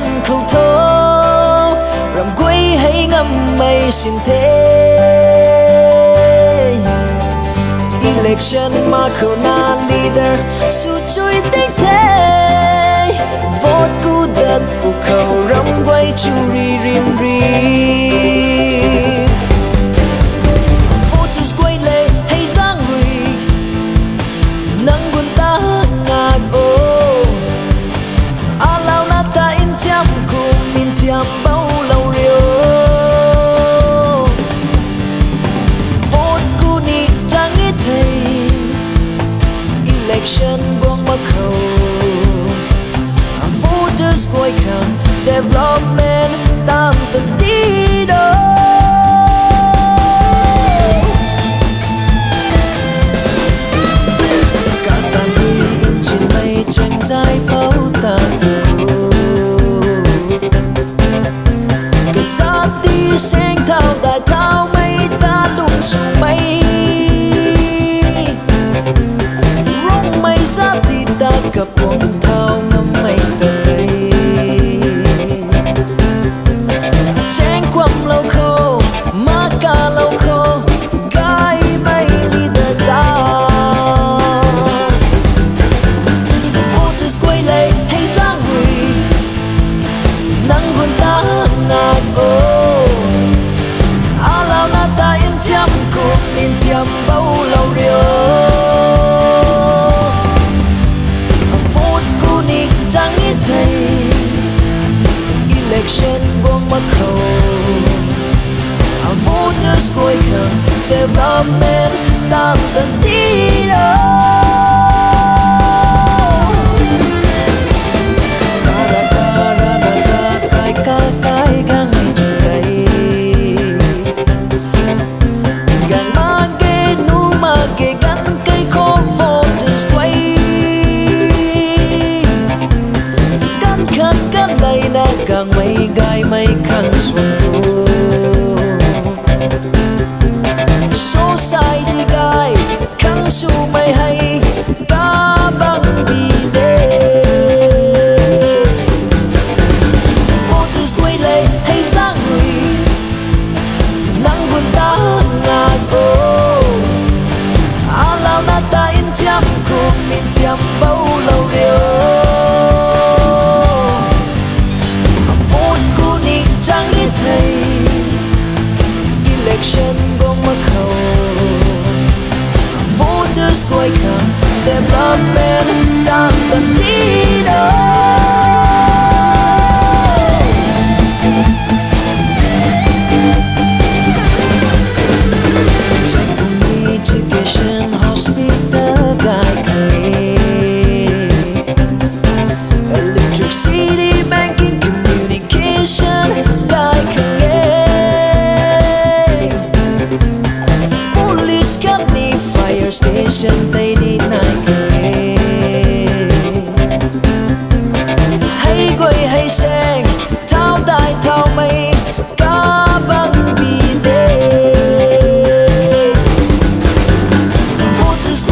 ngân khâu thô rằm quay hay ngâm mây xin thế election mà khâu na leader su chui tích thế vote cu đất u khâu rằm quay chu ri rim ri voters quay lệ hay giang ri nắng buồn ta ngạc ô alau na ta in tiam cùng in tiam bao lâu rio vote cu ni chẳng ít thầy election buông mà khâu voters quay khăn development tam tận tí đó cả ta người in trên mây tranh dài bao ta phụ cái xa tí sen thao đại thao mây ta lung xuống mây rong mây xa tí ta cặp bóng thao ngắm mây tận đây chén quăm lâu khô má ca lâu khô cái mây leader ta voters quay lệ hay giang quỳ nắng buồn ta ngạc ô alau na ta in tiam cùng in tiam bao lâu rio vote cu ni chẳng ít thầy election buông mà khâu voters quay khăn development tam tận tí đó cái gang ngày trường đây gang ma ghê nu ma ghê gắn cây khô voters quay căn khăn căn đây na gang mây gai mây khăn xuân thu số sai đi gai khăn su mây hay cá băng đi đê voters quay lệ hay giang quỳ nắng buồn ta ngạc ô alau na ta in tiam cùng in tiam bao lâu rio vote cu ni chẳng ít thầy election buông mà khâu voters quay khăn development tam tận tí đó education hospital gai kami electricity banking communication gai kami police company fire station tay đi nai kami hay quay hay sen thao đại thao mây cá băng bi đê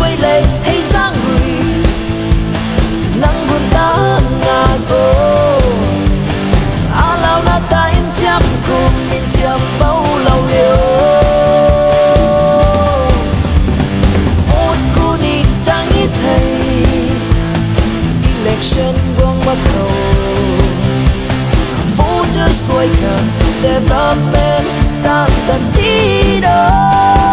quay lệ hay giang quỳ nắng buồn ta ngạc ô alau na ta in tiam cùng in tiam bao lâu rio vote cu ni chẳng ít thầy election buông mà khâu voters quay khăn development tam tận tí đó